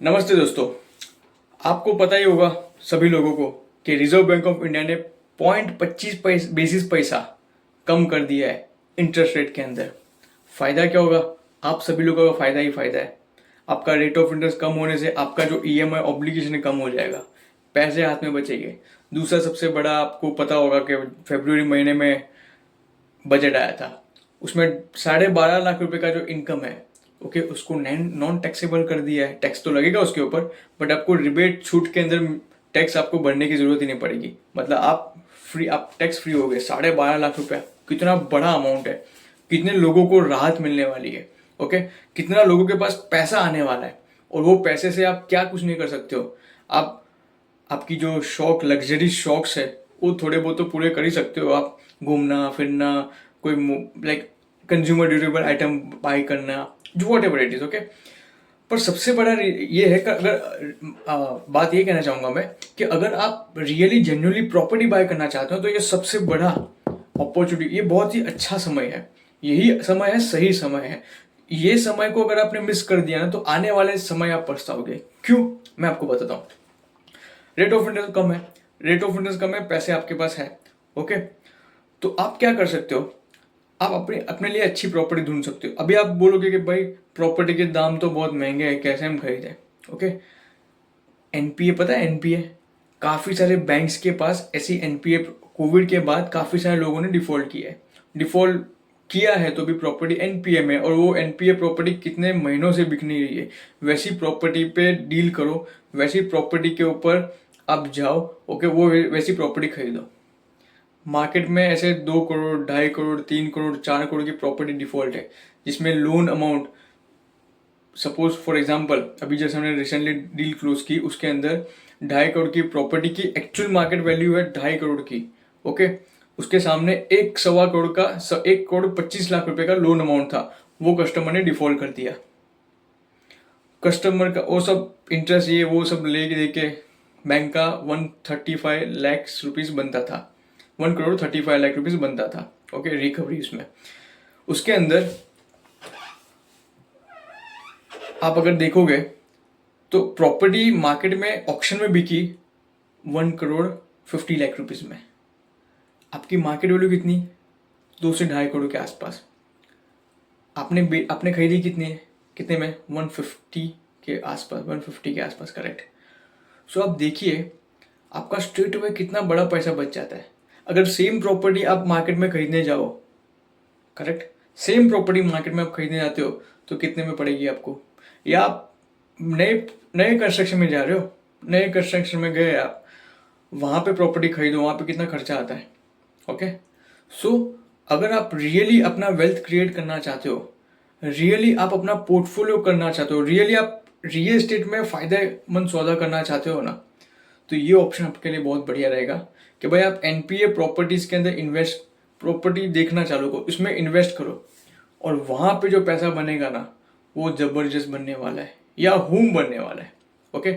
नमस्ते दोस्तों। आपको पता ही होगा सभी लोगों को कि रिजर्व बैंक ऑफ इंडिया ने 0.25 बेसिस पैसा कम कर दिया है इंटरेस्ट रेट के अंदर। फायदा क्या होगा? आप सभी लोगों का फायदा ही फायदा है। आपका रेट ऑफ इंटरेस्ट कम होने से आपका जो ईएमआई ऑब्लिगेशन है कम हो जाएगा, पैसे हाथ में बचेंगे। दूसरा सबसे बड़ा, आपको पता होगा कि फरवरी महीने में बजट आया था, उसमें 12.5 लाख रुपए का जो इनकम है, ओके, उसको नॉन टैक्सेबल कर दिया है। टैक्स तो लगेगा उसके ऊपर, बट आपको रिबेट छूट के अंदर टैक्स आपको भरने की जरूरत ही नहीं पड़ेगी। मतलब आप टैक्स फ्री हो गए। 12.5 लाख रुपया कितना बड़ा अमाउंट है, कितने लोगों को राहत मिलने वाली है, ओके, कितना लोगों के पास पैसा आने वाला है। और वो पैसे से आप क्या कुछ नहीं कर सकते हो। आप आपकी जो शौक, लग्जरी शौक्स है, वो थोड़े बहुत तो पूरे कर ही सकते हो। आप घूमना फिरना, कोई like consumer durable item by करना, जो what ever it is, okay. पर सबसे बड़ा ये है कि बात ये कहना चाहूंगा मैं कि अगर आप रियली जेन्युइनली प्रॉपर्टी बाय करना चाहते हो तो ये सबसे बड़ा अपॉर्चुनिटी, ये बहुत ही अच्छा समय है। यही समय है, सही समय है। ये समय को अगर आपने मिस कर दिया ना तो आने वाले समय आप पछताओगे। क्यों? मैं आपको बताता हूँ। रेट ऑफ इंटरेस्ट कम है, पैसे आपके पास है, ओके। तो आप क्या कर सकते हो? आप अपने अपने लिए अच्छी प्रॉपर्टी ढूंढ सकते हो। अभी आप बोलोगे कि भाई प्रॉपर्टी के दाम तो बहुत महंगे हैं, कैसे हम खरीदें, ओके। एनपीए, पता है एनपीए? काफी सारे बैंक्स के पास ऐसी एनपीए, कोविड के बाद काफी सारे लोगों ने डिफॉल्ट किया है। डिफॉल्ट किया है तो भी प्रॉपर्टी एनपीए में, और वो एनपीए प्रॉपर्टी कितने महीनों से बिक नहीं रही है। वैसी प्रॉपर्टी पे डील करो, वैसी प्रॉपर्टी के ऊपर आप जाओ, ओके, वो वैसी प्रॉपर्टी खरीदो। मार्केट में ऐसे 2 करोड़, 2.5 करोड़, 3 करोड़, 4 करोड़ की प्रॉपर्टी डिफॉल्ट है, जिसमें loan amount, suppose for example, अभी जैसे हमने रिसेंटली डील क्लोज की, उसके अंदर 2.5 करोड़ की प्रॉपर्टी की एक्चुअल मार्केट वैल्यू है 2.5 करोड़ की, ओके। उसके सामने 1.25 करोड़ का 1.25 लाख रुपए का लोन अमाउंट था, वो कस्टमर ने डिफॉल्ट कर दिया। कस्टमर का वो सब इंटरेस्ट, ये वो सब लेके देके बैंक का 135 लाख रुपीज बनता था, 1 करोड़ 35 लाख रुपीज बनता था, ओके, रिकवरी उसमें। उसके अंदर आप अगर देखोगे तो प्रॉपर्टी मार्केट में ऑक्शन में बिकी 1 करोड़ 50 लाख रुपीज में। आपकी मार्केट वैल्यू कितनी? 2 से 2.5 करोड़ के आसपास। आपने खरीदी कितने में? 150 के आसपास, 150 के आसपास, करेक्ट। सो आप देखिए आपका स्ट्रेट अवे कितना बड़ा पैसा बच जाता है। अगर सेम प्रॉपर्टी आप मार्केट में खरीदने जाओ, करेक्ट, सेम प्रॉपर्टी मार्केट में आप खरीदने जाते हो तो कितने में पड़ेगी आपको? या आप नए नए कंस्ट्रक्शन में जा रहे हो, नए कंस्ट्रक्शन में गए आप, वहां पे प्रॉपर्टी खरीदो, वहां पे कितना खर्चा आता है, ओके। सो अगर आप रियली अपना वेल्थ क्रिएट करना चाहते हो, रियली आप अपना पोर्टफोलियो करना चाहते हो, रियली आप रियल एस्टेट में फायदेमंद सौदा करना चाहते हो ना, तो ये ऑप्शन आपके लिए बहुत बढ़िया रहेगा कि भाई आप एनपीए प्रॉपर्टीज के अंदर इन्वेस्ट, प्रॉपर्टी देखना चालू करो, इसमें इन्वेस्ट करो, और वहां पे जो पैसा बनेगा ना वो जबरदस्त बनने वाला है, या हूम बनने वाला है, ओके।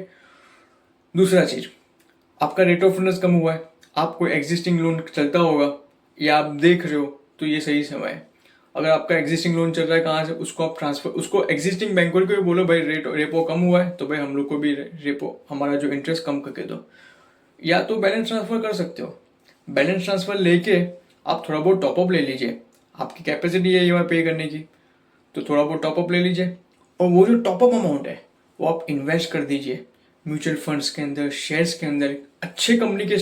दूसरा चीज, आपका रेट ऑफ इंटरेस्ट कम हुआ है, आपको एग्जिस्टिंग लोन चलता होगा या आप देख रहे हो, तो ये सही समय है। अगर आपका एग्जिस्टिंग लोन चल रहा है, कहाँ से उसको आप ट्रांसफर, उसको एग्जिस्टिंग बैंकों को भी बोलो भाई रेपो कम हुआ है तो भाई हम लोग को भी रेपो, हमारा जो इंटरेस्ट कम करके दो। या तो बैलेंस ट्रांसफर कर सकते हो। बैलेंस ट्रांसफर लेके आप थोड़ा बहुत टॉपअप ले लीजिए, आपकी कैपेसिटी है ईएमआई पे करने की, तो थोड़ा बहुत टॉपअप ले लीजिए, और वो जो टॉपअप अमाउंट है वो आप इन्वेस्ट कर दीजिए म्यूचुअल फंड्स के अंदर, शेयर्स के अंदर, अच्छे कंपनी के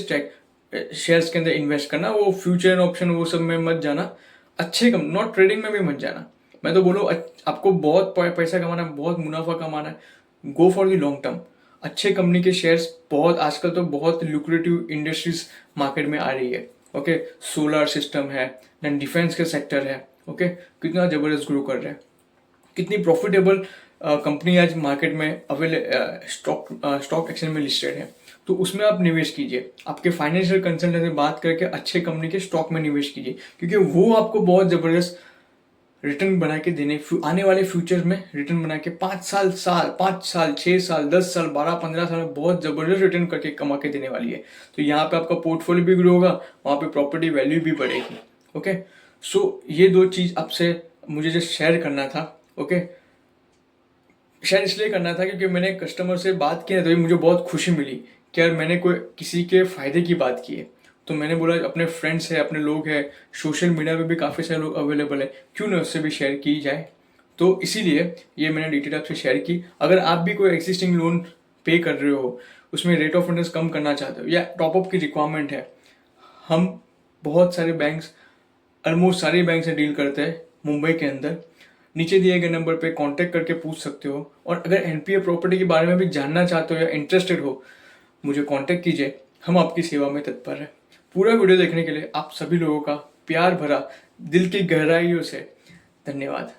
शेयर्स के अंदर इन्वेस्ट करना। वो फ्यूचर ऑप्शन वो सब में मत जाना, अच्छे कम, नॉट ट्रेडिंग में भी मत जाना। मैं तो बोलो आपको बहुत पैसा कमाना है, बहुत मुनाफा कमाना है, go for the long term. अच्छे कंपनी के शेयर्स बहुत, आजकल तो बहुत लुक्रेटिव इंडस्ट्रीज मार्केट में आ रही है, ओके। सोलर सिस्टम है, देन डिफेंस का सेक्टर है, ओके, कितना जबरदस्त ग्रो कर रहे हैं, कितनी प्रॉफिटेबल कंपनी आज मार्केट में स्टॉक एक्सचेंज में लिस्टेड है। तो उसमें आप निवेश कीजिए, आपके फाइनेंशियल कंसल्टेंट से बात करके अच्छे कंपनी के स्टॉक में निवेश कीजिए, क्योंकि वो आपको बहुत जबरदस्त रिटर्न बना के देने, आने वाले फ्यूचर में रिटर्न बना के 5 साल 6 साल 10 साल 12-15 साल में बहुत जबरदस्त रिटर्न करके कमा के देने वाली है। तो यहाँ पे आपका पोर्टफोलियो भी ग्रो होगा, वहाँ पे प्रॉपर्टी वैल्यू भी बढ़ेगी, ओके। सो ये दो चीज आपसे मुझे जो शेयर करना था, ओके। शायद इसलिए करना था क्योंकि मैंने कस्टमर से बात की ना, तो मुझे बहुत खुशी मिली कि यार मैंने कोई किसी के फ़ायदे की बात की है। तो मैंने बोला अपने फ्रेंड्स है, अपने लोग हैं, सोशल मीडिया पे भी काफ़ी सारे लोग अवेलेबल है, क्यों ना उससे भी शेयर की जाए। तो इसीलिए ये मैंने डिटेल आपसे शेयर की। अगर आप भी कोई एग्जिस्टिंग लोन पे कर रहे हो, उसमें रेट ऑफ इंटरेस्ट कम करना चाहते हो या टॉपअप की रिक्वायरमेंट है, हम बहुत सारे बैंक्स, ऑलमोस्ट सारे बैंक से डील करते हैं मुंबई के अंदर। नीचे दिए गए नंबर पे कांटेक्ट करके पूछ सकते हो। और अगर एनपीए प्रॉपर्टी के बारे में भी जानना चाहते हो या इंटरेस्टेड हो, मुझे कांटेक्ट कीजिए, हम आपकी सेवा में तत्पर हैं। पूरा वीडियो देखने के लिए आप सभी लोगों का प्यार भरा दिल की गहराइयों से धन्यवाद।